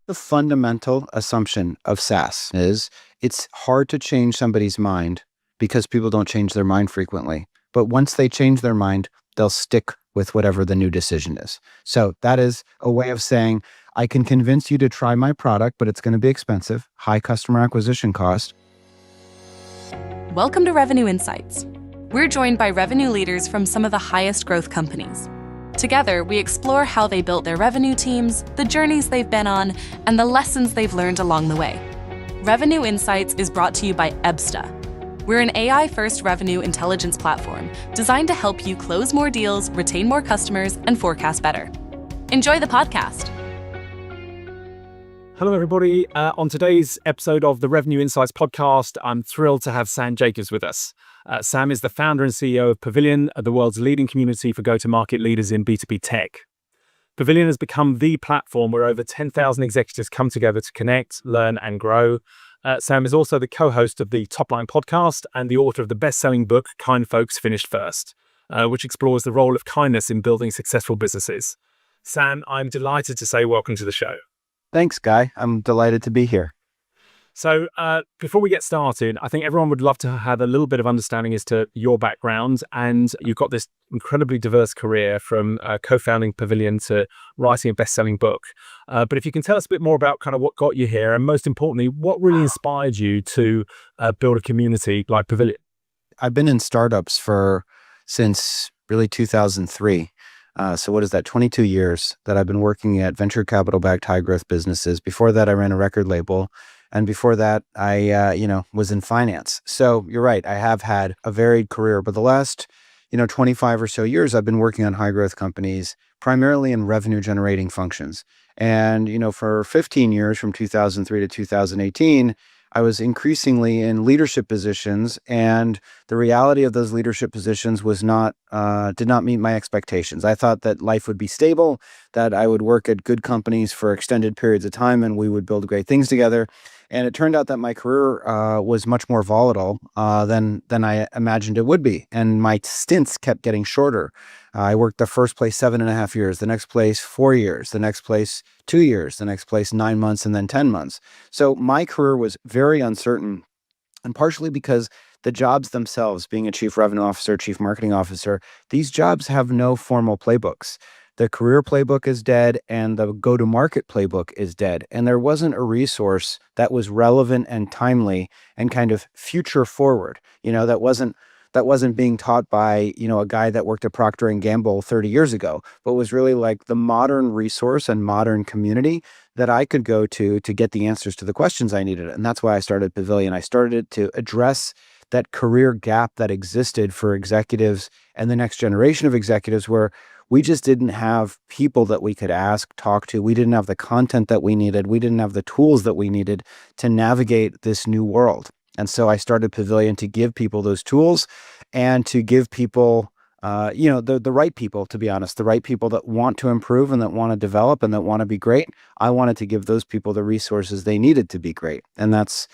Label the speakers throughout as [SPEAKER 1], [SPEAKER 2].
[SPEAKER 1] The fundamental assumption of SaaS is it's hard to change somebody's mind because people don't change their mind frequently. But once they change their mind, they'll stick with whatever the new decision is. So that is a way of saying, I can convince you to try my product, but it's going to be expensive, high customer acquisition cost.
[SPEAKER 2] Welcome to Revenue Insights. We're joined by revenue leaders from some of the highest growth companies. Together, we explore how they built their revenue teams, the journeys they've been on, and the lessons they've learned along the way. Revenue Insights is brought to you by Ebsta. We're an AI-first revenue intelligence platform designed to help you close more deals, retain more customers, and forecast better. Enjoy the podcast.
[SPEAKER 3] Hello, everybody. On today's episode of the Revenue Insights podcast, I'm thrilled to have Sam Jacobs with us. Sam is the founder and CEO of Pavilion, the world's leading community for go-to-market leaders in B2B tech. Pavilion has become the platform where over 10,000 executives come together to connect, learn, and grow. Sam is also the co-host of the Top Line podcast and the author of the best-selling book, Kind Folks Finished First, which explores the role of kindness in building successful businesses. Sam, I'm delighted to say welcome to the show.
[SPEAKER 1] Thanks, Guy. I'm delighted to be here.
[SPEAKER 3] So before we get started, I think everyone would love to have a little bit of understanding as to your background. And you've got this incredibly diverse career from co-founding Pavilion to writing a best-selling book. But if you can tell us a bit more about kind of what got you here, and most importantly, what really inspired you to build a community like Pavilion?
[SPEAKER 1] I've been in startups since really 2003. So what is that? 22 years that I've been working at venture capital-backed high-growth businesses. Before that, I ran a record label. And before that, I was in finance. So you're right. I have had a varied career, but the last 25 or so years, I've been working on high-growth companies, primarily in revenue-generating functions. And for 15 years, from 2003 to 2018, I was increasingly in leadership positions, and the reality of those leadership positions did not meet my expectations. I thought that life would be stable, that I would work at good companies for extended periods of time, and we would build great things together. And it turned out that my career was much more volatile than I imagined it would be, and my stints kept getting shorter. I worked the first place 7.5 years, the next place 4 years, the next place 2 years, the next place 9 months, and then 10 months. So my career was very uncertain, and partially because the jobs themselves, being a chief revenue officer, chief marketing officer, these jobs have no formal playbooks. The career playbook is dead and the go-to-market playbook is dead. And there wasn't a resource that was relevant and timely and kind of future forward, that wasn't being taught by, a guy that worked at Procter & Gamble 30 years ago, but was really like the modern resource and modern community that I could go to get the answers to the questions I needed. And that's why I started Pavilion. I started it to address that career gap that existed for executives and the next generation of executives, where we just didn't have people that we could talk to. We didn't have the content that we needed. We didn't have the tools that we needed to navigate this new world. And so I started Pavilion to give people those tools and to give people, the right people, to be honest, the right people that want to improve and that want to develop and that want to be great. I wanted to give those people the resources they needed to be great. And that's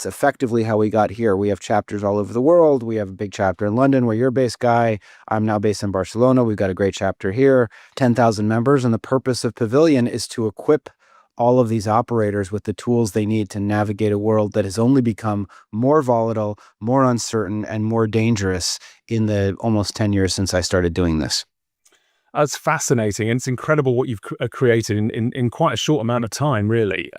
[SPEAKER 1] effectively how we got here. We have chapters all over the world. We have a big chapter in London where you're based, Guy. I'm now based in Barcelona. We've got a great chapter here, 10,000 members. And the purpose of Pavilion is to equip all of these operators with the tools they need to navigate a world that has only become more volatile, more uncertain, and more dangerous in the almost 10 years since I started doing this.
[SPEAKER 3] That's fascinating. And it's incredible what you've created in quite a short amount of time, really.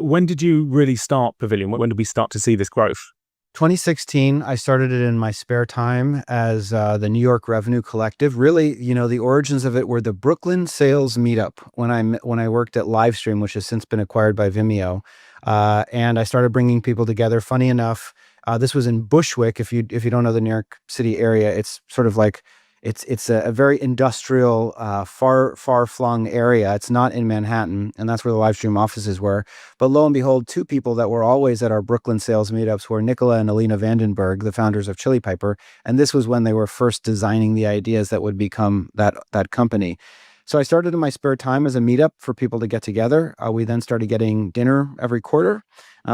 [SPEAKER 3] When did you really start Pavilion? When did we start to see this growth?
[SPEAKER 1] 2016, I started it in my spare time as the New York Revenue Collective. Really, the origins of it were the Brooklyn Sales Meetup when I worked at Livestream, which has since been acquired by Vimeo. And I started bringing people together. Funny enough, this was in Bushwick. If you don't know the New York City area, it's sort of like it's a very industrial, far-flung area. It's not in Manhattan, and that's where the Livestream offices were. But lo and behold, two people that were always at our Brooklyn sales meetups were Nicola and Alina Vandenberg, the founders of Chili Piper. And this was when they were first designing the ideas that would become that company. So I started in my spare time as a meetup for people to get together. We then started getting dinner every quarter.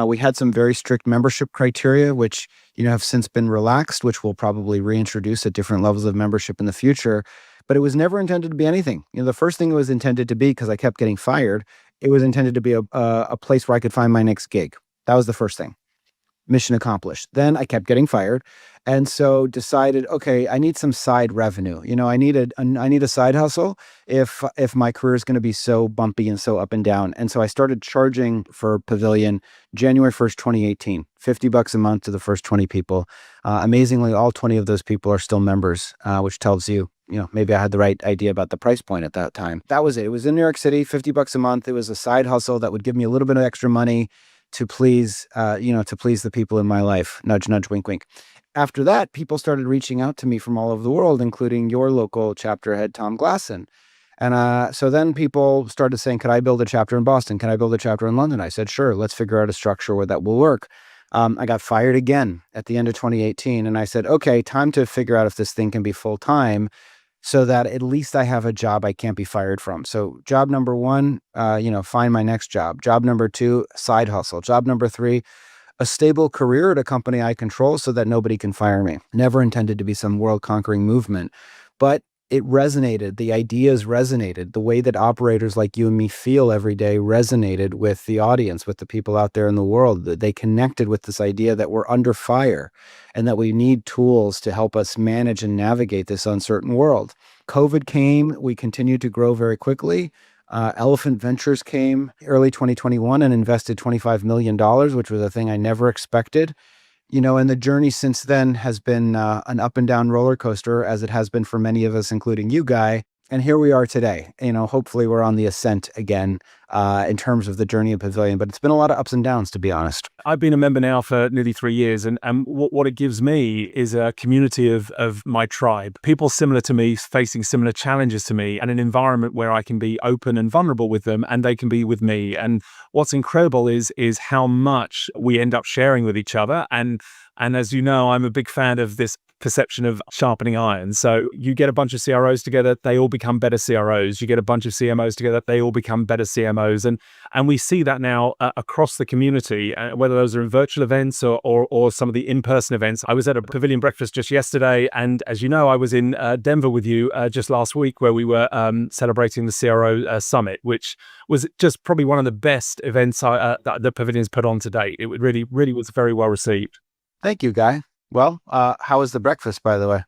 [SPEAKER 1] We had some very strict membership criteria, which have since been relaxed, which we'll probably reintroduce at different levels of membership in the future. But it was never intended to be anything. The first thing it was intended to be, because I kept getting fired, It was intended to be a place where I could find my next gig. That was the first thing. Mission accomplished. Then I kept getting fired, and so decided, okay, I need some side revenue. I need a side hustle if my career is going to be so bumpy and so up and down. And so I started charging for Pavilion January 1st, 2018, $50 a month to the first 20 people. Amazingly, all 20 of those people are still members, which tells you, maybe I had the right idea about the price point at that time. That was it. It was in New York City, $50 a month. It was a side hustle that would give me a little bit of extra money to please the people in my life. Nudge, nudge, wink, wink. After that, people started reaching out to me from all over the world, including your local chapter head, Tom Glasson. And so then people started saying, could I build a chapter in Boston? Can I build a chapter in London? I said, sure, let's figure out a structure where that will work. I got fired again at the end of 2018. And I said, okay, time to figure out if this thing can be full-time, so that at least I have a job I can't be fired from. So job number one, find my next job. Job number two, side hustle. Job number three, a stable career at a company I control so that nobody can fire me. Never intended to be some world-conquering movement, but it resonated. The ideas resonated. The way that operators like you and me feel every day resonated with the audience, with the people out there in the world. They connected with this idea that we're under fire and that we need tools to help us manage and navigate this uncertain world. COVID came. We continued to grow very quickly. Elephant Ventures came early 2021 and invested $25 million, which was a thing I never expected. And the journey since then has been an up and down roller coaster, as it has been for many of us, including you, Guy. And here we are today. Hopefully we're on the ascent again in terms of the journey of Pavilion. But it's been a lot of ups and downs, to be honest.
[SPEAKER 3] I've been a member now for nearly 3 years. And what it gives me is a community of my tribe, people similar to me, facing similar challenges to me, and an environment where I can be open and vulnerable with them and they can be with me. And what's incredible is how much we end up sharing with each other. And as you know, I'm a big fan of this perception of sharpening iron. So you get a bunch of CROs together, they all become better CROs. You get a bunch of CMOs together, they all become better CMOs. And we see that now across the community, whether those are in virtual events or some of the in-person events. I was at a Pavilion breakfast just yesterday. And as you know, I was in Denver with you just last week, where we were celebrating the CRO Summit, which was just probably one of the best events that the Pavilion's put on to date. It really, really was very well received.
[SPEAKER 1] Thank you, Guy. Well, how was the breakfast, by the way?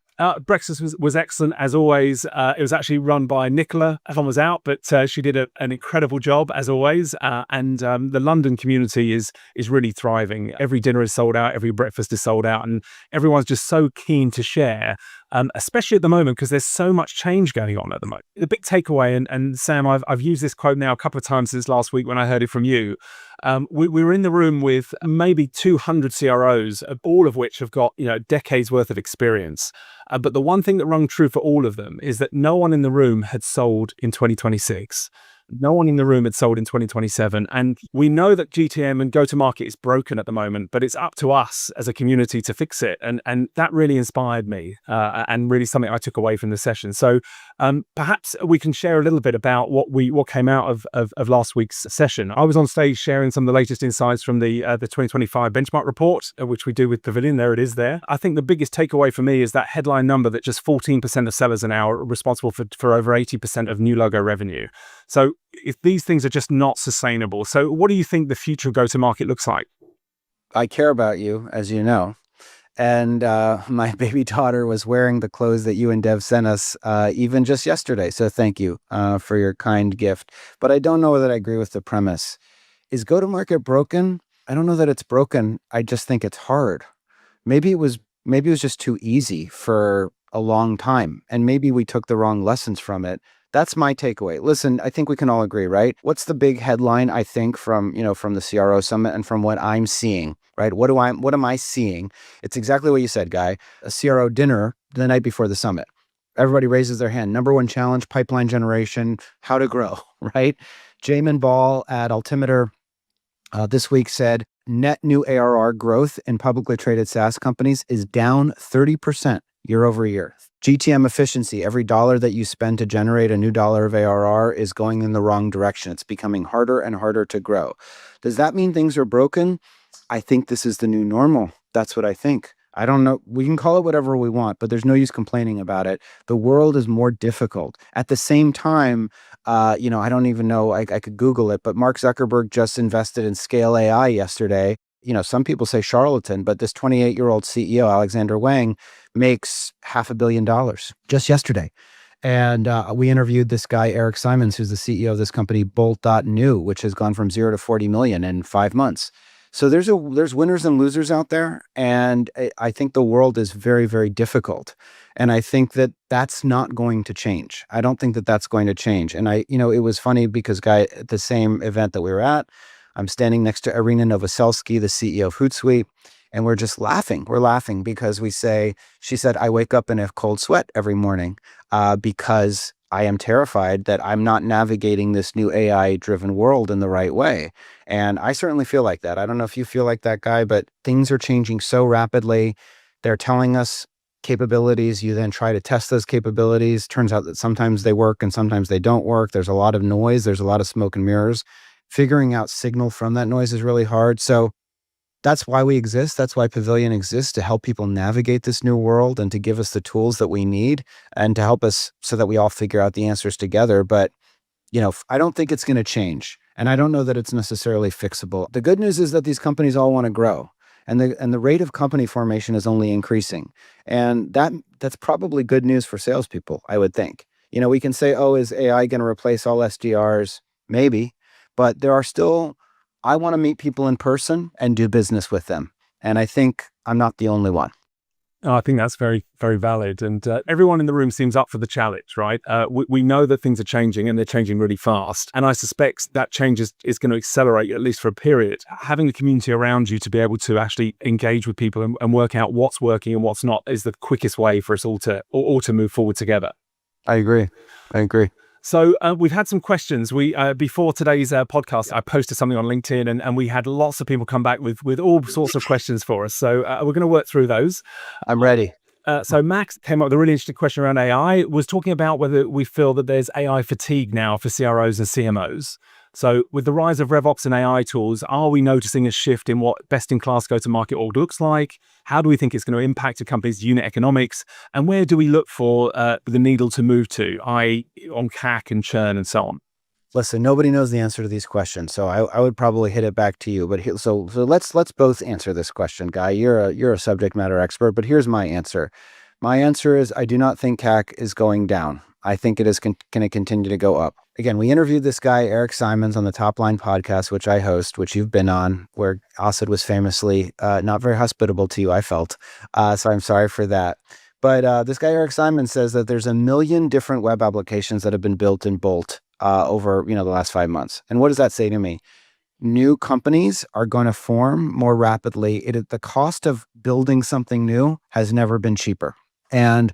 [SPEAKER 3] Breakfast was excellent, as always. It was actually run by Nicola. Tom was out, but she did an incredible job, as always. And the London community is really thriving. Every dinner is sold out. Every breakfast is sold out. And everyone's just so keen to share, especially at the moment, because there's so much change going on at the moment. The big takeaway, and Sam, I've used this quote now a couple of times since last week when I heard it from you. We were in the room with maybe 200 CROs, all of which have got decades worth of experience. But the one thing that rung true for all of them is that no one in the room had sold in 2026. No one in the room had sold in 2027. And we know that GTM and go-to-market is broken at the moment, but it's up to us as a community to fix it. And that really inspired me and really something I took away from the session. So perhaps we can share a little bit about what came out of last week's session. I was on stage sharing some of the latest insights from the 2025 benchmark report, which we do with Pavilion. There it is there. I think the biggest takeaway for me is that headline number that just 14% of sellers are now responsible for over 80% of new logo revenue. So if these things are just not sustainable. So what do you think the future of go-to-market looks like?
[SPEAKER 1] I care about you, as you know. And my baby daughter was wearing the clothes that you and Dev sent us even just yesterday. So thank you for your kind gift. But I don't know that I agree with the premise. Is go-to-market broken? I don't know that it's broken. I just think it's hard. Maybe it was just too easy for a long time. And maybe we took the wrong lessons from it. That's my takeaway. Listen, I think we can all agree, right? What's the big headline, I think, from the CRO Summit and from what I'm seeing, right? What am I seeing? It's exactly what you said, Guy. A CRO dinner the night before the summit. Everybody raises their hand. Number one challenge, pipeline generation, how to grow, right? Jamin Ball at Altimeter this week said, net new ARR growth in publicly traded SaaS companies is down 30% year over year. GTM efficiency, every dollar that you spend to generate a new dollar of ARR is going in the wrong direction. It's becoming harder and harder to grow. Does that mean things are broken? I think this is the new normal. That's what I think. I don't know. We can call it whatever we want, but there's no use complaining about it. The world is more difficult. At the same time, I don't even know. I could Google it, but Mark Zuckerberg just invested in Scale AI yesterday. Some people say charlatan, but this 28-year-old CEO, Alexander Wang, makes $500 million just yesterday. And we interviewed this guy, Eric Simons, who's the CEO of this company, Bolt.new, which has gone from 0 to 40 million in 5 months. So there's winners and losers out there. And I think the world is very, very difficult. And I think that that's not going to change. I don't think that that's going to change. And it was funny because, Guy, at the same event that we were at, I'm standing next to Irina Novoselsky, the CEO of Hootsuite, and we're just laughing. We're laughing because she said, I wake up in a cold sweat every morning because I am terrified that I'm not navigating this new AI-driven world in the right way. And I certainly feel like that. I don't know if you feel like that, Guy, but things are changing so rapidly. They're telling us capabilities. You then try to test those capabilities. Turns out that sometimes they work and sometimes they don't work. There's a lot of noise. There's a lot of smoke and mirrors. Figuring out signal from that noise is really hard. So that's why we exist. That's why Pavilion exists, to help people navigate this new world and to give us the tools that we need and to help us so that we all figure out the answers together. But, I don't think it's going to change. And I don't know that it's necessarily fixable. The good news is that these companies all want to grow. And the rate of company formation is only increasing. And that's probably good news for salespeople, I would think. We can say, oh, is AI going to replace all SDRs? Maybe. But there are still, I want to meet people in person and do business with them. And I think I'm not the only one.
[SPEAKER 3] Oh, I think that's very, very valid. And everyone in the room seems up for the challenge, right? We know that things are changing and they're changing really fast. And I suspect that change is going to accelerate, at least for a period. Having a community around you to be able to actually engage with people and work out what's working and what's not is the quickest way for us all to move forward together.
[SPEAKER 1] I agree.
[SPEAKER 3] So we've had some questions. Before today's podcast, I posted something on LinkedIn and we had lots of people come back with all sorts of questions for us. So we're going to work through those.
[SPEAKER 1] I'm ready.
[SPEAKER 3] So Max came up with a really interesting question around AI, was talking about whether we feel that there's AI fatigue now for CROs and CMOs. So with the rise of RevOps and AI tools, are we noticing a shift in what best-in-class go-to-market org looks like? How do we think it's going to impact a company's unit economics? And where do we look for the needle to move to, i.e. on CAC and churn and so on?
[SPEAKER 1] Listen, nobody knows the answer to these questions, so I would probably hit it back to you. But so let's both answer this question, Guy. You're a subject matter expert, but here's my answer. My answer is I do not think CAC is going down. I think it is going to continue to go up. Again, we interviewed this guy, Eric Simons, on the Top Line podcast, which I host, which you've been on, where Asad was famously not very hospitable to you, I felt. So I'm sorry for that. But this guy, Eric Simons, says that there's 1 million different web applications that have been built in Bolt over the last 5 months. And what does that say to me? New companies are going to form more rapidly. The cost of building something new has never been cheaper. And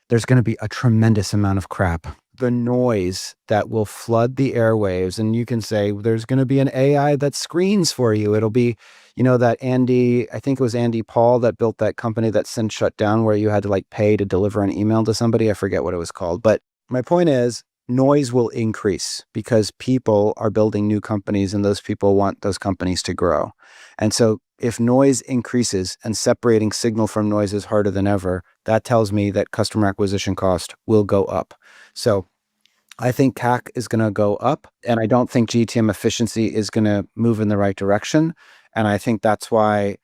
[SPEAKER 1] there's going to be a tremendous amount of crap. The noise that will flood the airwaves. And you can say there's going to be an AI that screens for you. It'll be, that I think it was Andy Paul that built that company that since shut down, where you had to pay to deliver an email to somebody. I forget what it was called. But my point is, noise will increase because people are building new companies and those people want those companies to grow. And so if noise increases and separating signal from noise is harder than ever, that tells me that customer acquisition cost will go up. So I think CAC is going to go up, and I don't think GTM efficiency is going to move in the right direction. And I think that's why,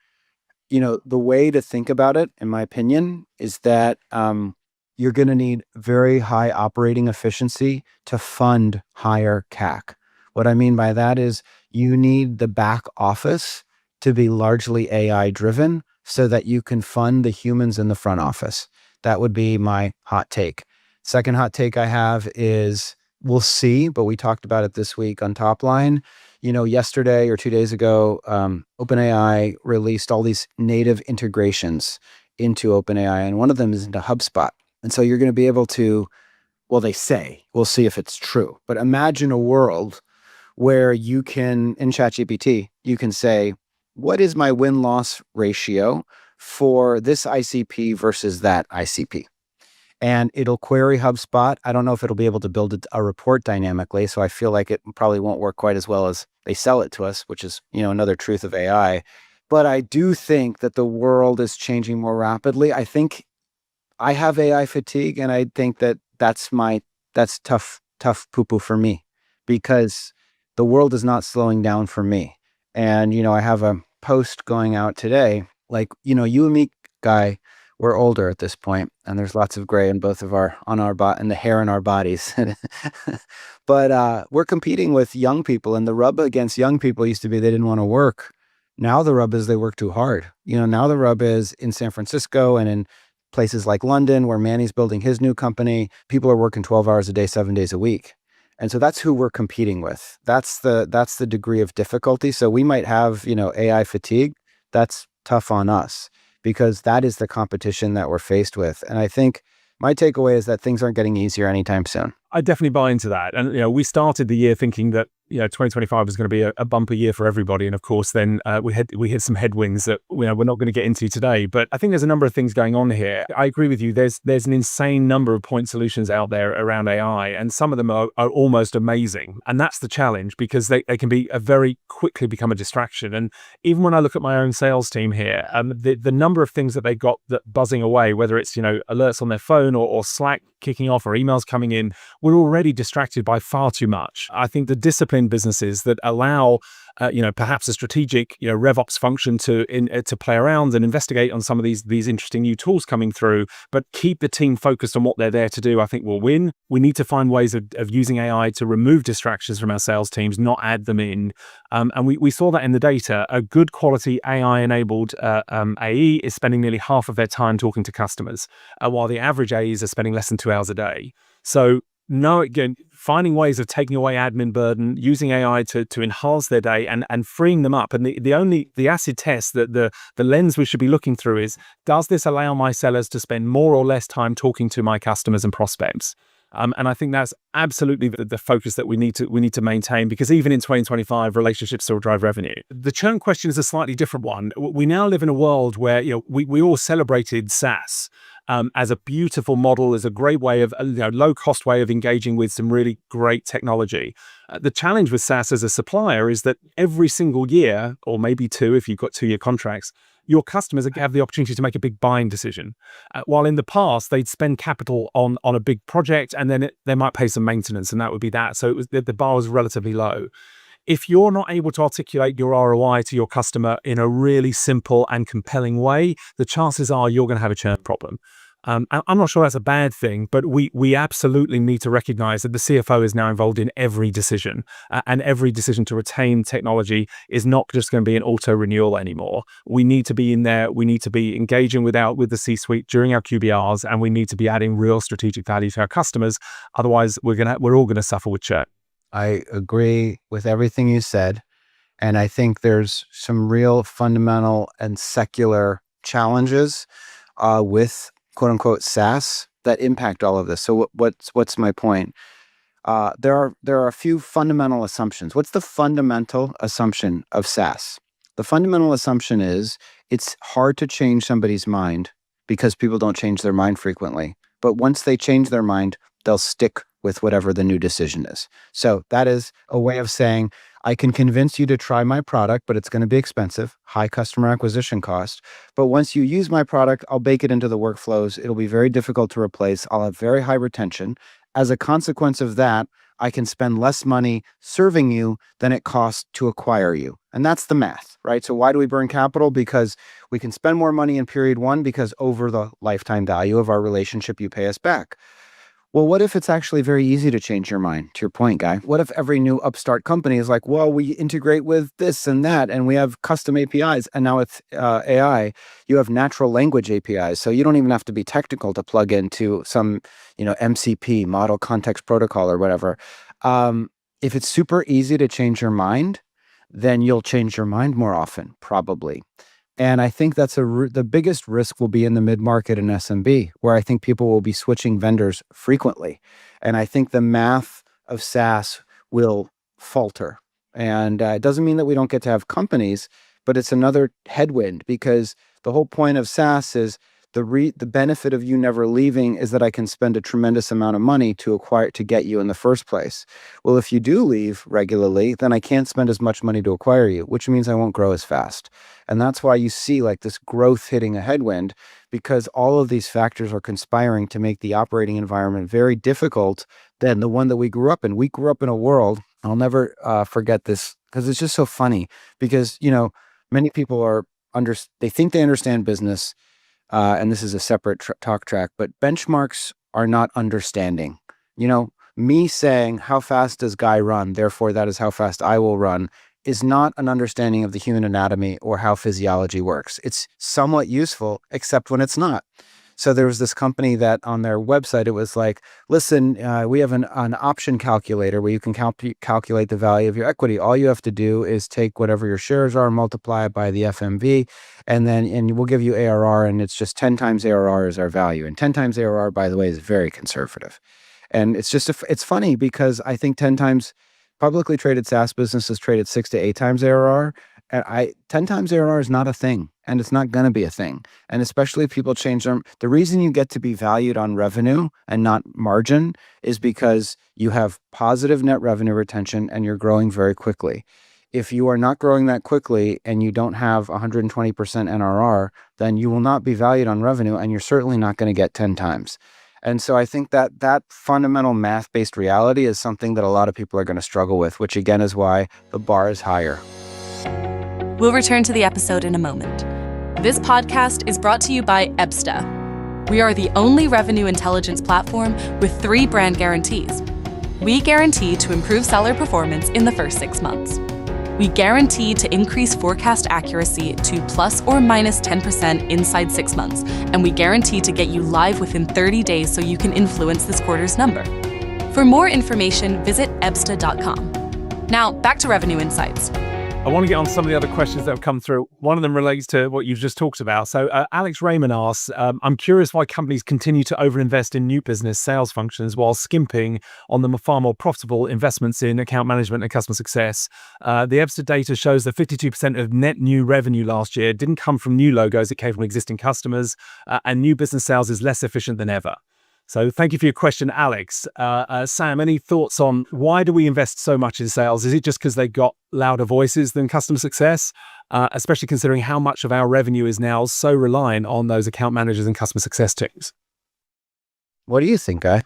[SPEAKER 1] the way to think about it, in my opinion, is that you're going to need very high operating efficiency to fund higher CAC. What I mean by that is you need the back office to be largely AI driven so that you can fund the humans in the front office. That would be my hot take. Second hot take I have is we'll see, but we talked about it this week on Top Line. Yesterday or 2 days ago, OpenAI released all these native integrations into OpenAI, and one of them is into HubSpot. And so you're going to be able to, well, they say, we'll see if it's true, but imagine a world where you can, in ChatGPT, you can say, what is my win-loss ratio for this ICP versus that ICP? And it'll query HubSpot. I don't know if it'll be able to build a report dynamically, so I feel like it probably won't work quite as well as they sell it to us, which is, another truth of AI. But I do think that the world is changing more rapidly. I think I have AI fatigue, and I think that that's tough poo-poo for me, because the world is not slowing down for me. And, I have a post going out today, like, you and me, Guy, we're older at this point, and there's lots of gray in both of and the hair in our bodies. But we're competing with young people, and the rub against young people used to be they didn't want to work. Now the rub is they work too hard. Now the rub is in San Francisco and in places like London, where Manny's building his new company, people are working 12 hours a day, 7 days a week. And so that's who we're competing with. That's the degree of difficulty. So we might have, AI fatigue. That's tough on us, because that is the competition that we're faced with. And I think my takeaway is that things aren't getting easier anytime soon.
[SPEAKER 3] I definitely buy into that. And, we started the year thinking that, 2025 was going to be a bumper year for everybody. And of course, then we hit some headwinds that, we're not going to get into today. But I think there's a number of things going on here. I agree with you. There's an insane number of point solutions out there around AI, and some of them are almost amazing. And that's the challenge, because they can be very quickly become a distraction. And even when I look at my own sales team here, the number of things that they got that buzzing away, whether it's, alerts on their phone or Slack kicking off or emails coming in, we're already distracted by far too much. I think the disciplined businesses that allow, perhaps a strategic, RevOps function to play around and investigate on some of these interesting new tools coming through, but keep the team focused on what they're there to do, I think will win. We need to find ways of using AI to remove distractions from our sales teams, not add them in. And we saw that in the data. A good quality AI-enabled AE is spending nearly half of their time talking to customers, while the average AEs are spending less than 2 hours a day. So again, finding ways of taking away admin burden, using AI to enhance their day and freeing them up. And the acid test, that the lens we should be looking through is, does this allow my sellers to spend more or less time talking to my customers and prospects? And I think that's absolutely the focus that we need to maintain, because even in 2025, relationships still drive revenue. The churn question is a slightly different one. We now live in a world where we all celebrated SaaS as a beautiful model, as a great way of low cost way of engaging with some really great technology. The challenge with SaaS as a supplier is that every single year, or maybe two if you've got 2-year contracts, your customers have the opportunity to make a big buying decision. While in the past, they'd spend capital on a big project, and then they might pay some maintenance, and that would be that. So the bar was relatively low. If you're not able to articulate your ROI to your customer in a really simple and compelling way, the chances are you're going to have a churn problem. I'm not sure that's a bad thing, but we absolutely need to recognize that the CFO is now involved in every decision, and every decision to retain technology is not just going to be an auto renewal anymore. We need to be in there. We need to be engaging with the C-suite during our QBRs, and we need to be adding real strategic value to our customers. Otherwise, we're all going to suffer with churn.
[SPEAKER 1] I agree with everything you said. And I think there's some real fundamental and secular challenges with quote unquote SaaS that impact all of this. So what's my point? There are a few fundamental assumptions. What's the fundamental assumption of SaaS? The fundamental assumption is it's hard to change somebody's mind, because people don't change their mind frequently. But once they change their mind, they'll stick with whatever the new decision is. So that is a way of saying, I can convince you to try my product, but it's going to be expensive, high customer acquisition cost. But once you use my product, I'll bake it into the workflows. It'll be very difficult to replace. I'll have very high retention. As a consequence of that, I can spend less money serving you than it costs to acquire you. And that's the math, right? So why do we burn capital? Because we can spend more money in period one, because over the lifetime value of our relationship, you pay us back. Well, what if it's actually very easy to change your mind? To your point, Guy. What if every new upstart company is like, well, we integrate with this and that, and we have custom APIs, and now with AI, you have natural language APIs, so you don't even have to be technical to plug into some, MCP, model context protocol or whatever. If it's super easy to change your mind, then you'll change your mind more often, probably. And I think that's the biggest risk will be in the mid-market and SMB, where I think people will be switching vendors frequently. And I think the math of SaaS will falter. And it doesn't mean that we don't get to have companies, but it's another headwind, because the whole point of SaaS is The benefit of you never leaving is that I can spend a tremendous amount of money to get you in the first place. Well, if you do leave regularly, then I can't spend as much money to acquire you, which means I won't grow as fast. And that's why you see like this growth hitting a headwind, because all of these factors are conspiring to make the operating environment very difficult than the one that we grew up in. We grew up in a world, I'll never forget this, because it's just so funny, because, many people they think they understand business, and this is a separate talk track, but benchmarks are not understanding. Me saying, how fast does Guy run? Therefore, that is how fast I will run, is not an understanding of the human anatomy or how physiology works. It's somewhat useful, except when it's not. So there was this company that on their website, it was like, listen, we have an option calculator where you can calculate the value of your equity. All you have to do is take whatever your shares are, multiply it by the FMV, and we'll give you ARR, and it's just 10 times ARR is our value. And 10 times ARR, by the way, is very conservative. And it's just, it's funny because I think 10 times publicly traded SaaS businesses trade at 6 to 8 times ARR. And 10 times ARR is not a thing, and it's not going to be a thing. And especially if people change them, the reason you get to be valued on revenue and not margin is because you have positive net revenue retention and you're growing very quickly. If you are not growing that quickly and you don't have 120% NRR, then you will not be valued on revenue, and you're certainly not going to get 10 times. And so I think that fundamental math-based reality is something that a lot of people are going to struggle with, which again is why the bar is higher.
[SPEAKER 2] We'll return to the episode in a moment. This podcast is brought to you by Ebsta. We are the only revenue intelligence platform with 3 brand guarantees. We guarantee to improve seller performance in the first 6 months. We guarantee to increase forecast accuracy to plus or minus 10% inside 6 months, and we guarantee to get you live within 30 days so you can influence this quarter's number. For more information, visit ebsta.com. Now, back to revenue insights.
[SPEAKER 3] I want to get on some of the other questions that have come through. One of them relates to what you've just talked about. So Alex Raymond asks, I'm curious why companies continue to overinvest in new business sales functions while skimping on the far more profitable investments in account management and customer success. The Ebsta data shows that 52% of net new revenue last year didn't come from new logos, it came from existing customers, and new business sales is less efficient than ever. So thank you for your question, Alex. Sam, any thoughts on why do we invest so much in sales? Is it just because they got louder voices than customer success? Especially considering how much of our revenue is now so reliant on those account managers and customer success teams.
[SPEAKER 1] What do you think, Guy?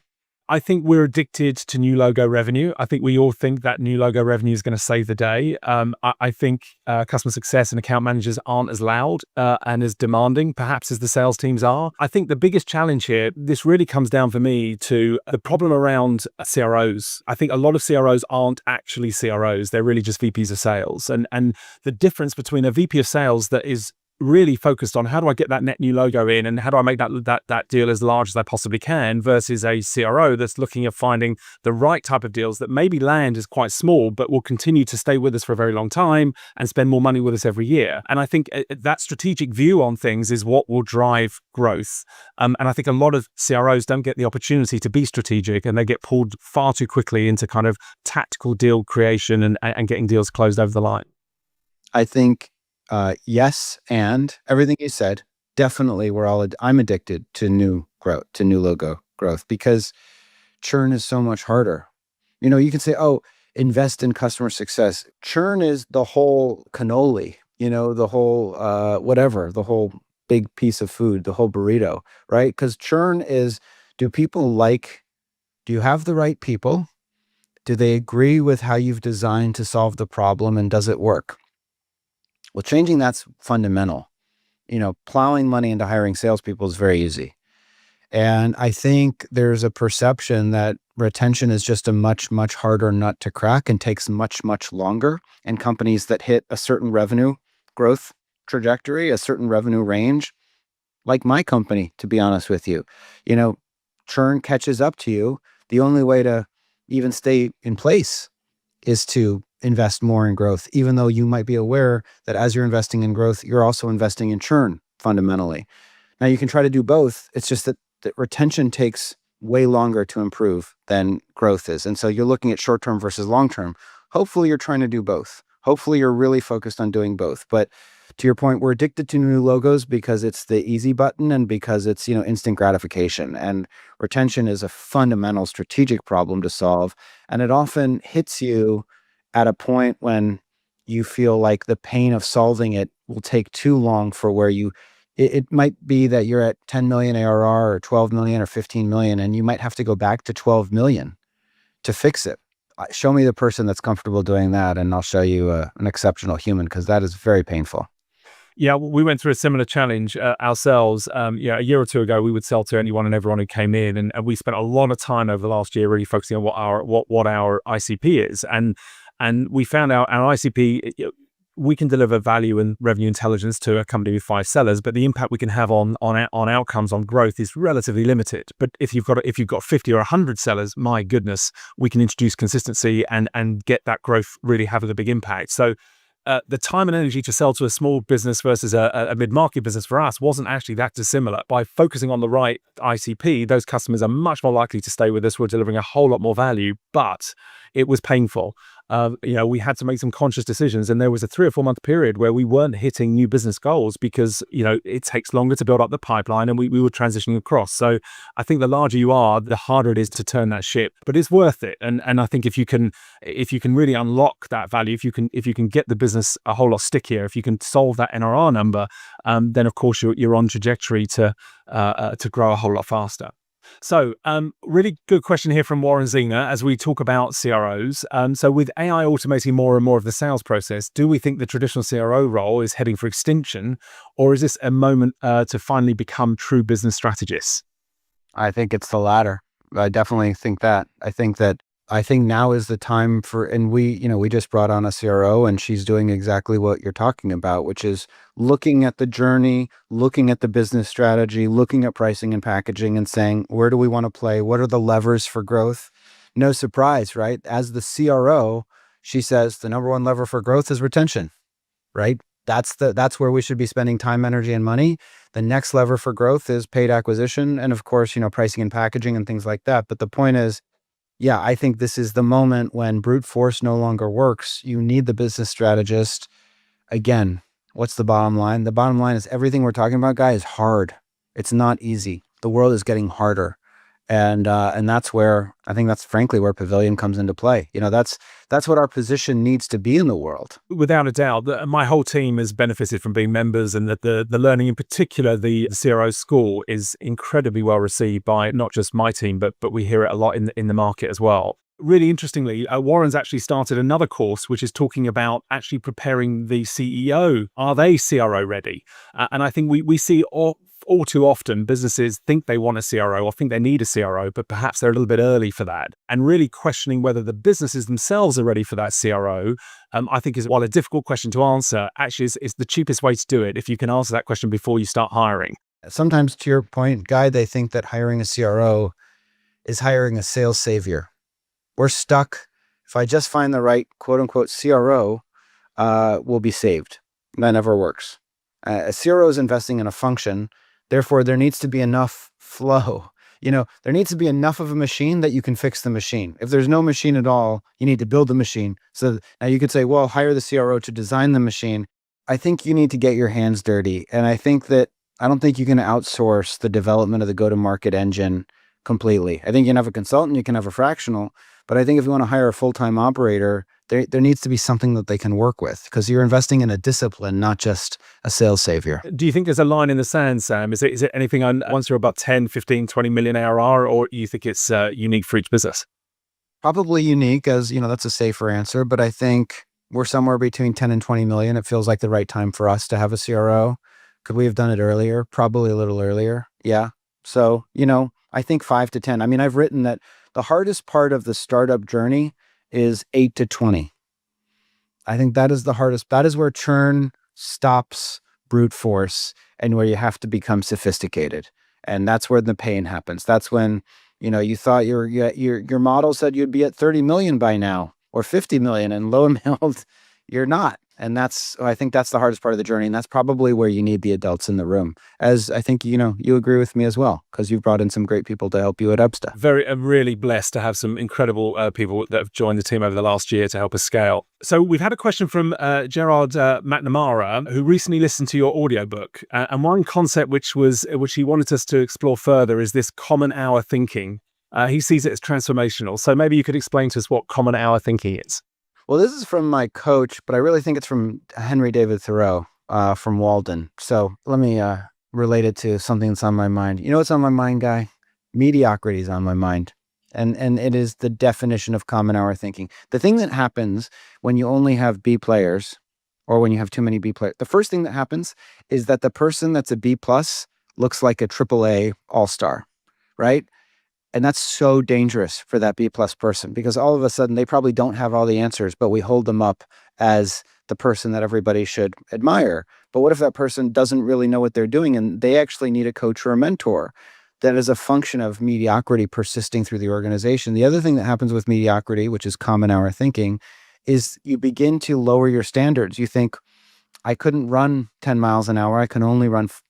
[SPEAKER 3] I think we're addicted to new logo revenue. I think we all think that new logo revenue is going to save the day. I think customer success and account managers aren't as loud and as demanding, perhaps, as the sales teams are. I think the biggest challenge here, this really comes down for me to the problem around CROs. I think a lot of CROs aren't actually CROs. They're really just VPs of sales. And the difference between a VP of sales that is really focused on how do I get that net new logo in and how do I make that deal as large as I possibly can versus a CRO that's looking at finding the right type of deals that maybe land is quite small but will continue to stay with us for a very long time and spend more money with us every year. And I think that strategic view on things is what will drive growth. And I think a lot of CROs don't get the opportunity to be strategic, and they get pulled far too quickly into kind of tactical deal creation and getting deals closed over the line.
[SPEAKER 1] I think yes, and everything you said, definitely I'm addicted to new growth, to new logo growth, because churn is so much harder. You can say, oh, invest in customer success. Churn is the whole cannoli, the whole whatever, the whole big piece of food, the whole burrito, right? Because churn is, do you have the right people? Do they agree with how you've designed to solve the problem, and does it work? Well, changing that's fundamental. Plowing money into hiring salespeople is very easy. And I think there's a perception that retention is just a much, much harder nut to crack and takes much, much longer. And companies that hit a certain revenue growth trajectory, a certain revenue range, like my company, to be honest with you, churn catches up to you. The only way to even stay in place is to invest more in growth, even though you might be aware that as you're investing in growth, you're also investing in churn fundamentally. Now you can try to do both. It's just that retention takes way longer to improve than growth is. And so you're looking at short-term versus long-term. Hopefully you're trying to do both. Hopefully you're really focused on doing both. But To your point, we're addicted to new logos because it's the easy button and because it's, instant gratification. And retention is a fundamental strategic problem to solve. And it often hits you at a point when you feel like the pain of solving it will take too long for where it might be that you're at 10 million ARR or 12 million or 15 million, and you might have to go back to 12 million to fix it. Show me the person that's comfortable doing that, and I'll show you an exceptional human, because that is very painful.
[SPEAKER 3] Yeah, we went through a similar challenge ourselves. A year or two ago, we would sell to anyone and everyone who came in, and we spent a lot of time over the last year really focusing on what our ICP is, and we found out our ICP. We can deliver value and revenue intelligence to a company with 5 sellers, but the impact we can have on outcomes, on growth, is relatively limited. But if you've got 50 or 100 sellers, my goodness, we can introduce consistency and get that growth really having a big impact. So the time and energy to sell to a small business versus a mid-market business for us wasn't actually that dissimilar. By focusing on the right ICP, those customers are much more likely to stay with us. We're delivering a whole lot more value, but it was painful. We had to make some conscious decisions, and there was a 3 or 4 month period where we weren't hitting new business goals because it takes longer to build up the pipeline, and we were transitioning across. So I think the larger you are, the harder it is to turn that ship, but it's worth it. And I think if you can really unlock that value, if you can get the business a whole lot stickier, if you can solve that NRR number, then of course you're on trajectory to grow a whole lot faster. So, really good question here from Warren Zena as we talk about CROs. So with AI automating more and more of the sales process, do we think the traditional CRO role is heading for extinction, or is this a moment to finally become true business strategists?
[SPEAKER 1] I think it's the latter. I definitely think that. I think now is the time and we just brought on a CRO, and she's doing exactly what you're talking about, which is looking at the journey, looking at the business strategy, looking at pricing and packaging, and saying, where do we want to play? What are the levers for growth? No surprise, right? As the CRO, she says the number one lever for growth is retention, right? That's where we should be spending time, energy, and money. The next lever for growth is paid acquisition, and of course, pricing and packaging and things like that. But the point is, yeah, I think this is the moment when brute force no longer works. You need the business strategist. Again, what's the bottom line? The bottom line is everything we're talking about, Guy, is hard. It's not easy. The world is getting harder. And that's where, I think that's frankly where Pavilion comes into play. That's what our position needs to be in the world.
[SPEAKER 3] Without a doubt, my whole team has benefited from being members, and that the learning, in particular, the CRO school, is incredibly well received by not just my team, but we hear it a lot in the market as well. Really interestingly, Warren's actually started another course, which is talking about actually preparing the CEO. Are they CRO ready? And I think we see all too often businesses think they want a CRO or think they need a CRO, but perhaps they're a little bit early for that. And really questioning whether the businesses themselves are ready for that CRO, I think is, while a difficult question to answer, actually is the cheapest way to do it if you can answer that question before you start hiring.
[SPEAKER 1] Sometimes, to your point, Guy, they think that hiring a CRO is hiring a sales savior. We're stuck. If I just find the right quote unquote CRO, we'll be saved. That never works. A CRO is investing in a function. Therefore, there needs to be enough flow. There needs to be enough of a machine that you can fix the machine. If there's no machine at all, you need to build the machine. So now you could say, well, hire the CRO to design the machine. I think you need to get your hands dirty. And I don't think you can outsource the development of the go-to-market engine completely. I think you can have a consultant, you can have a fractional, but I think if you want to hire a full-time operator, there needs to be something that they can work with, because you're investing in a discipline, not just a sales savior.
[SPEAKER 3] Do you think there's a line in the sand, Sam? Is it anything once you're about 10, 15, 20 million ARR, or you think it's unique for each business?
[SPEAKER 1] Probably unique, as that's a safer answer, but I think we're somewhere between 10 and 20 million. It feels like the right time for us to have a CRO. Could we have done it earlier? Probably a little earlier. Yeah. So, I think 5 to 10. I mean, I've written that the hardest part of the startup journey is 8 to 20. I think that is the hardest. That is where churn stops brute force and where you have to become sophisticated. And that's where the pain happens. That's when, you thought your model said you'd be at 30 million by now or 50 million, and lo and behold, you're not. I think that's the hardest part of the journey. And that's probably where you need the adults in the room. As I think, you agree with me as well, because you've brought in some great people to help you at Ebsta.
[SPEAKER 3] I'm really blessed to have some incredible people that have joined the team over the last year to help us scale. So we've had a question from Gerard McNamara, who recently listened to your audiobook. And one concept which he wanted us to explore further is this common hour thinking. He sees it as transformational. So maybe you could explain to us what common hour thinking is.
[SPEAKER 1] Well, this is from my coach, but I really think it's from Henry David Thoreau from Walden. So let me relate it to something that's on my mind. You know what's on my mind, Guy? Mediocrity is on my mind. And it is the definition of common hour thinking. The thing that happens when you only have B players, or when you have too many B players, the first thing that happens is that the person that's a B plus looks like a AAA all-star, right? And that's so dangerous for that B plus person, because all of a sudden they probably don't have all the answers, but we hold them up as the person that everybody should admire. But what if that person doesn't really know what they're doing and they actually need a coach or a mentor? That is a function of mediocrity persisting through the organization. The other thing that happens with mediocrity, which is common hour thinking, is you begin to lower your standards. You think, I couldn't run 10 miles an hour.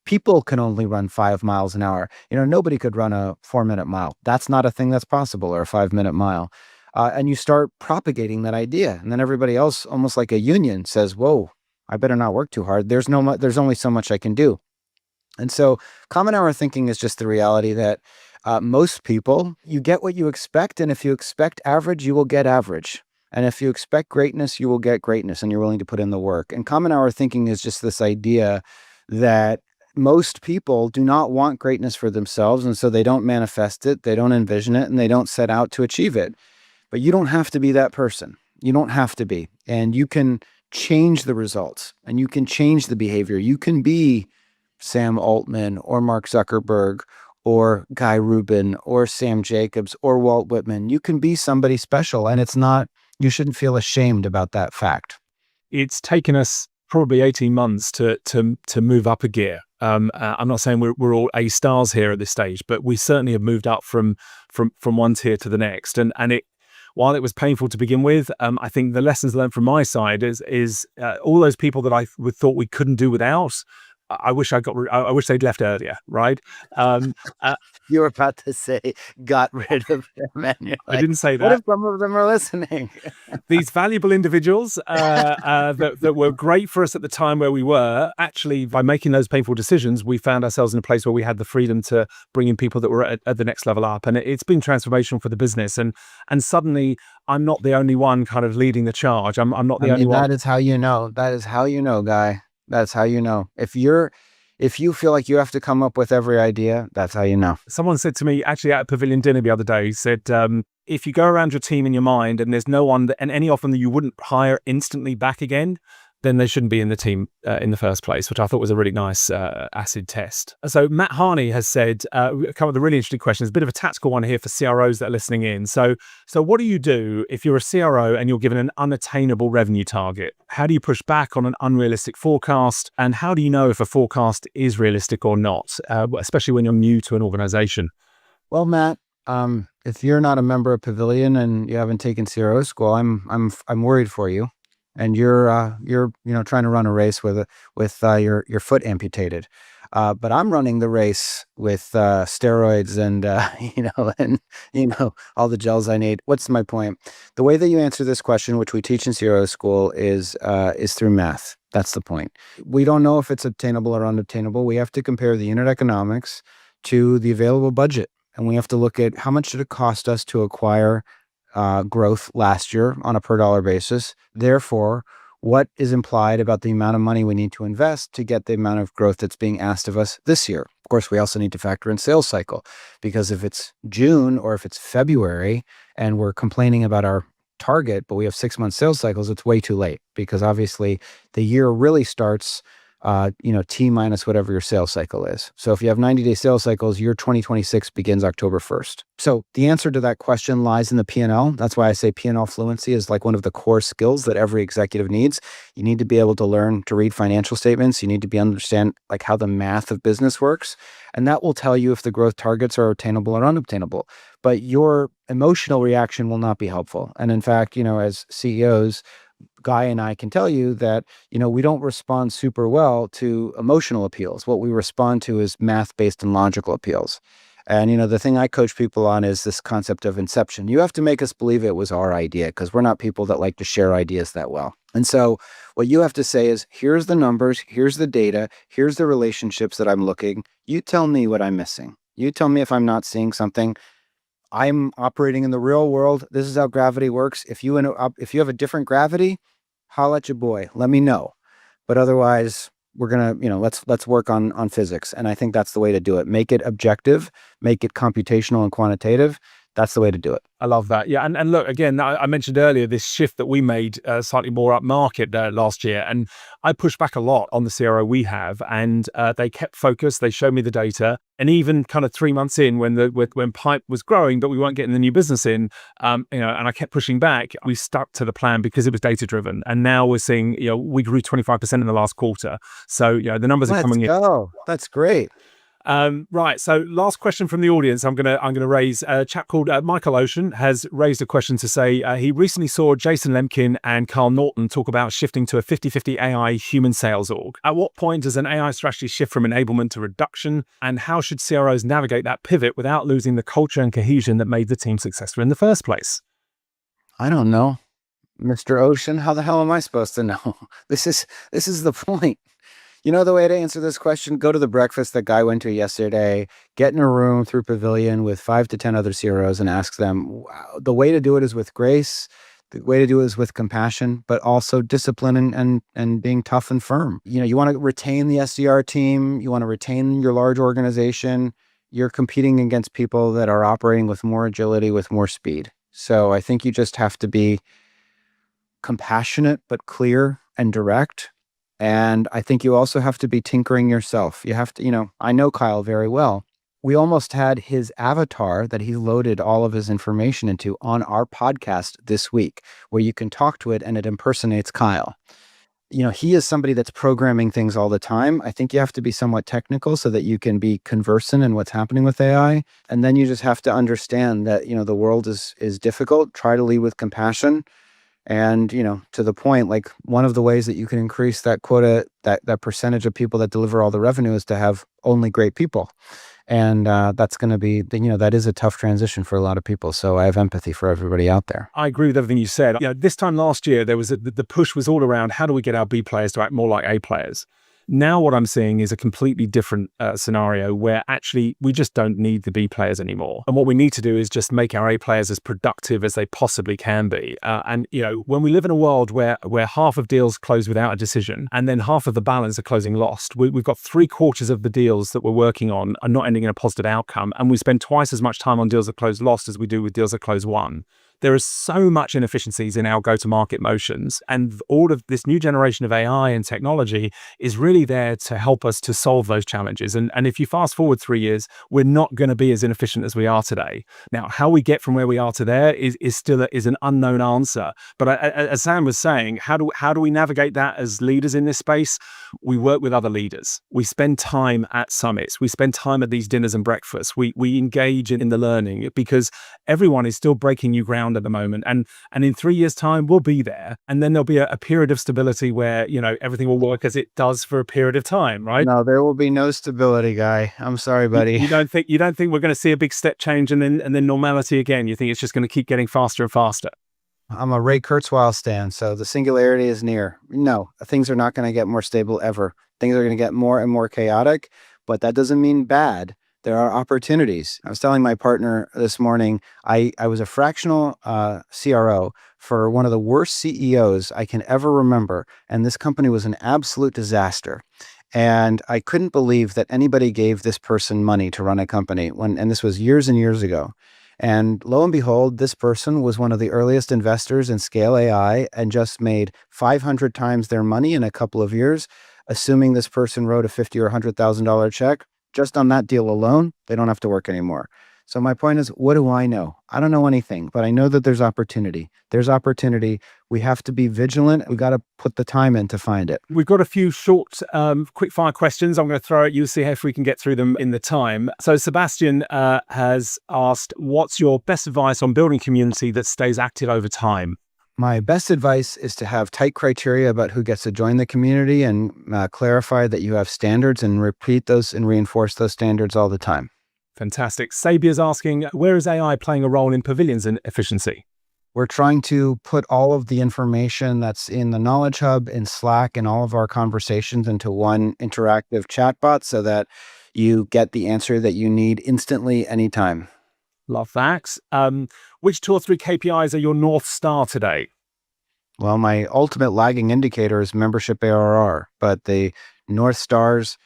[SPEAKER 1] People can only run 5 miles an hour. Nobody could run a 4-minute mile. That's not a thing that's possible, or a 5-minute mile. And you start propagating that idea. And then everybody else, almost like a union, says, whoa, I better not work too hard. There's only so much I can do. And so common hour thinking is just the reality that most people, you get what you expect. And if you expect average, you will get average. And if you expect greatness, you will get greatness, and you're willing to put in the work. And common hour thinking is just this idea that most people do not want greatness for themselves, and so they don't manifest it, they don't envision it, and they don't set out to achieve it. But you don't have to be that person. You don't have to be. And you can change the results, and you can change the behavior. You can be Sam Altman or Mark Zuckerberg or Guy Rubin or Sam Jacobs or Walt Whitman. You can be somebody special, and you shouldn't feel ashamed about that fact.
[SPEAKER 3] It's taken us probably 18 months to move up a gear. I'm not saying we're all A stars here at this stage, but we certainly have moved up from one tier to the next. And while it was painful to begin with, I think the lessons learned from my side is all those people that I thought we couldn't do without. I wish they'd left earlier, right?
[SPEAKER 1] You were about to say got rid of them. And
[SPEAKER 3] I didn't say that.
[SPEAKER 1] What if some of them are listening?
[SPEAKER 3] These valuable individuals that were great for us at the time where we were, actually, by making those painful decisions, we found ourselves in a place where we had the freedom to bring in people that were at the next level up. And it's been transformational for the business. And suddenly, I'm not the only one kind of leading the charge. I'm not the only one.
[SPEAKER 1] That is how you know. That is how you know, Guy. That's how you know. If you feel like you have to come up with every idea, that's how you know.
[SPEAKER 3] Someone said to me, actually at a Pavilion dinner the other day, he said, if you go around your team in your mind and there's no one, and any of them that you wouldn't hire instantly back again, then they shouldn't be in the team in the first place, which I thought was a really nice acid test. So Matt Harney has said, come with a really interesting question. It's a bit of a tactical one here for CROs that are listening in. So what do you do if you're a CRO and you're given an unattainable revenue target? How do you push back on an unrealistic forecast? And how do you know if a forecast is realistic or not, especially when you're new to an organization?
[SPEAKER 1] Well, Matt, if you're not a member of Pavilion and you haven't taken CRO school, I'm worried for you. And you're trying to run a race with your foot amputated, but I'm running the race with steroids and all the gels I need. What's my point? The way that you answer this question, which we teach in CRO school, is through math. That's the point. We don't know if it's obtainable or unobtainable. We have to compare the unit economics to the available budget, and we have to look at how much did it cost us to acquire growth last year on a per dollar basis. Therefore, what is implied about the amount of money we need to invest to get the amount of growth that's being asked of us this year? Of course, we also need to factor in sales cycle, because if it's June or if it's February and we're complaining about our target, but we have 6-month sales cycles, it's way too late, because obviously the year really starts T minus whatever your sales cycle is. So if you have 90-day sales cycles, your 2026 begins October 1st. So the answer to that question lies in the P&L. That's why I say P&L fluency is like one of the core skills that every executive needs. You need to be able to learn to read financial statements. You need to understand like how the math of business works. And that will tell you if the growth targets are attainable or unobtainable. But your emotional reaction will not be helpful. And in fact, as CEOs, Guy and I can tell you that, we don't respond super well to emotional appeals. What we respond to is math-based and logical appeals. And, the thing I coach people on is this concept of inception. You have to make us believe it was our idea because we're not people that like to share ideas that well. And so what you have to say is, here's the numbers, here's the data, here's the relationships that I'm looking. You tell me what I'm missing. You tell me if I'm not seeing something. I'm operating in the real world. This is how gravity works. If you have a different gravity, holla at your boy. Let me know. But otherwise, we're gonna, let's work on physics. And I think that's the way to do it. Make it objective, make it computational and quantitative. That's the way to do it.
[SPEAKER 3] I love that. Yeah. And look, again, I mentioned earlier this shift that we made slightly more upmarket last year. And I pushed back a lot on the CRO we have, and they kept focused. They showed me the data. And even kind of 3 months in, when pipe was growing, but we weren't getting the new business in, and I kept pushing back, we stuck to the plan because it was data driven. And now we're seeing, we grew 25% in the last quarter. So, the numbers are coming in.
[SPEAKER 1] Let's go. That's great.
[SPEAKER 3] Right. So last question from the audience. I'm gonna raise a chap called Michael Ocean has raised a question to say he recently saw Jason Lemkin and Carl Norton talk about shifting to a 50-50 AI human sales org. At what point does an AI strategy shift from enablement to reduction? And how should CROs navigate that pivot without losing the culture and cohesion that made the team successful in the first place?
[SPEAKER 1] I don't know, Mr. Ocean. How the hell am I supposed to know? This is the point. The way to answer this question, go to the breakfast that Guy went to yesterday, get in a room through Pavilion with 5 to 10 other CROs and ask them, wow, the way to do it is with grace. The way to do it is with compassion, but also discipline and being tough and firm. You want to retain the SDR team. You want to retain your large organization. You're competing against people that are operating with more agility, with more speed. So I think you just have to be compassionate, but clear and direct. And I think you also have to be tinkering yourself. You have to, I know Kyle very well. We almost had his avatar that he loaded all of his information into on our podcast this week, where you can talk to it and it impersonates Kyle. He is somebody that's programming things all the time. I think you have to be somewhat technical so that you can be conversant in what's happening with AI. And then you just have to understand that, the world is difficult. Try to lead with compassion. And, to the point, like one of the ways that you can increase that quota, that percentage of people that deliver all the revenue is to have only great people. And that's going to be, that is a tough transition for a lot of people. So I have empathy for everybody out there.
[SPEAKER 3] I agree with everything you said. This time last year, there was the push was all around how do we get our B players to act more like A players? Now what I'm seeing is a completely different scenario where actually we just don't need the B players anymore. And what we need to do is just make our A players as productive as they possibly can be. And when we live in a world where half of deals close without a decision and then half of the balance are closing lost, we've got 3/4 of the deals that we're working on are not ending in a positive outcome. And we spend twice as much time on deals that close lost as we do with deals that close won. There is so much inefficiencies in our go-to-market motions, and all of this new generation of AI and technology is really there to help us to solve those challenges. And if you fast forward 3 years, we're not going to be as inefficient as we are today. Now, how we get from where we are to there is still an unknown answer. But as Sam was saying, how do we navigate that as leaders in this space? We work with other leaders. We spend time at summits. We spend time at these dinners and breakfasts. We engage in the learning because everyone is still breaking new ground at the moment, and in 3 years' time we'll be there, and then there'll be a period of stability where everything will work as it does for a period of time, right?
[SPEAKER 1] No, there will be no stability, Guy. I'm sorry, buddy.
[SPEAKER 3] You don't think we're going to see a big step change and then normality again? You think it's just going to keep getting faster and faster?
[SPEAKER 1] I'm a Ray Kurzweil stan, so the singularity is near. No, things are not going to get more stable ever. Things are going to get more and more chaotic, but that doesn't mean bad. There are opportunities. I was telling my partner this morning, I was a fractional CRO for one of the worst CEOs I can ever remember, and this company was an absolute disaster. And I couldn't believe that anybody gave this person money to run a company, and this was years and years ago. And lo and behold, this person was one of the earliest investors in Scale AI and just made 500 times their money in a couple of years, assuming this person wrote a $50,000 or $100,000 check. Just on that deal alone, they don't have to work anymore. So my point is, what do I know? I don't know anything, but I know that there's opportunity. There's opportunity. We have to be vigilant. We got to put the time in to find it.
[SPEAKER 3] We've got a few short, quick fire questions. I'm going to throw at you, see if we can get through them in the time. So Sebastian has asked, what's your best advice on building community that stays active over time?
[SPEAKER 1] My best advice is to have tight criteria about who gets to join the community and clarify that you have standards and repeat those and reinforce those standards all the time.
[SPEAKER 3] Fantastic. Sabia's asking, where is AI playing a role in Pavilions and efficiency?
[SPEAKER 1] We're trying to put all of the information that's in the Knowledge Hub, in Slack, and all of our conversations into one interactive chatbot so that you get the answer that you need instantly, anytime.
[SPEAKER 3] Love that. Which 2 or 3 KPIs are your North Star today?
[SPEAKER 1] Well, my ultimate lagging indicator is membership ARR, but the North Stars,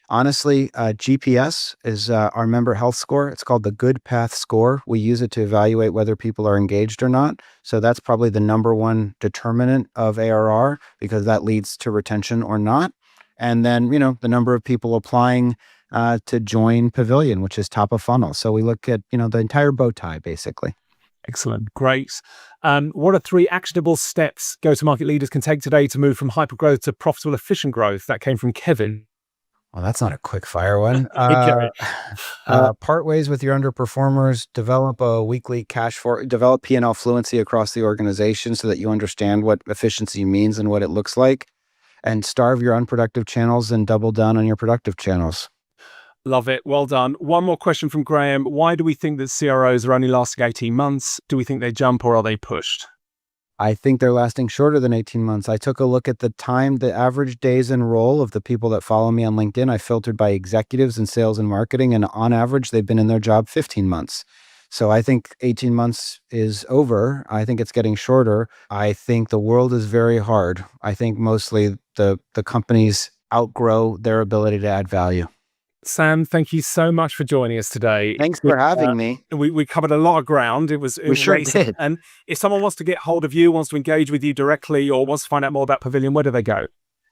[SPEAKER 1] honestly, GPS is our member health score. It's called the Good Path Score. We use it to evaluate whether people are engaged or not. So that's probably the number one determinant of ARR because that leads to retention or not. And then, the number of people applying to join Pavilion, which is top of funnel. So we look at, the entire bow tie, basically.
[SPEAKER 3] Excellent. Great. What are 3 actionable steps go-to-market leaders can take today to move from hyper-growth to profitable, efficient growth? That came from Kevin.
[SPEAKER 1] Well, that's not a quick fire one. Part ways with your underperformers, develop a weekly develop P&L fluency across the organization so that you understand what efficiency means and what it looks like, and starve your unproductive channels and double down on your productive channels.
[SPEAKER 3] Love it. Well done. One more question from Graham. Why do we think that CROs are only lasting 18 months? Do we think they jump or are they pushed?
[SPEAKER 1] I think they're lasting shorter than 18 months. I took a look at the average days in role of the people that follow me on LinkedIn. I filtered by executives in sales and marketing, and on average, they've been in their job 15 months. So I think 18 months is over. I think it's getting shorter. I think the world is very hard. I think mostly the companies outgrow their ability to add value.
[SPEAKER 3] Sam, thank you so much for joining us today.
[SPEAKER 1] Thanks for having me.
[SPEAKER 3] We covered a lot of ground. We
[SPEAKER 1] sure did.
[SPEAKER 3] And if someone wants to get hold of you, wants to engage with you directly, or wants to find out more about Pavilion, where do they go?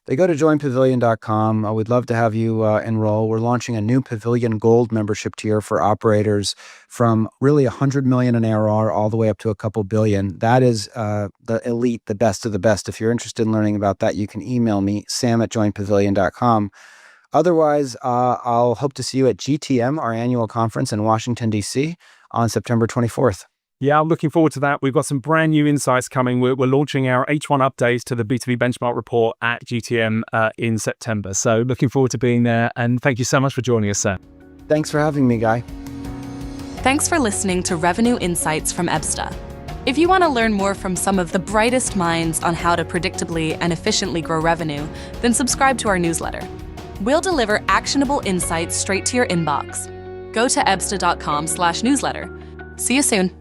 [SPEAKER 1] They go to joinpavilion.com. We'd love to have you enroll. We're launching a new Pavilion Gold membership tier for operators from really 100 million in ARR all the way up to a couple billion. That is the elite, the best of the best. If you're interested in learning about that, you can email me, sam@joinpavilion.com. Otherwise, I'll hope to see you at GTM, our annual conference in Washington, D.C. on September 24th.
[SPEAKER 3] Yeah, I'm looking forward to that. We've got some brand new insights coming. We're launching our H1 updates to the B2B benchmark report at GTM in September. So looking forward to being there. And thank you so much for joining us, Sam.
[SPEAKER 1] Thanks for having me, Guy.
[SPEAKER 2] Thanks for listening to Revenue Insights from Ebsta. If you want to learn more from some of the brightest minds on how to predictably and efficiently grow revenue, then subscribe to our newsletter. We'll deliver actionable insights straight to your inbox. Go to ebsta.com/newsletter. See you soon.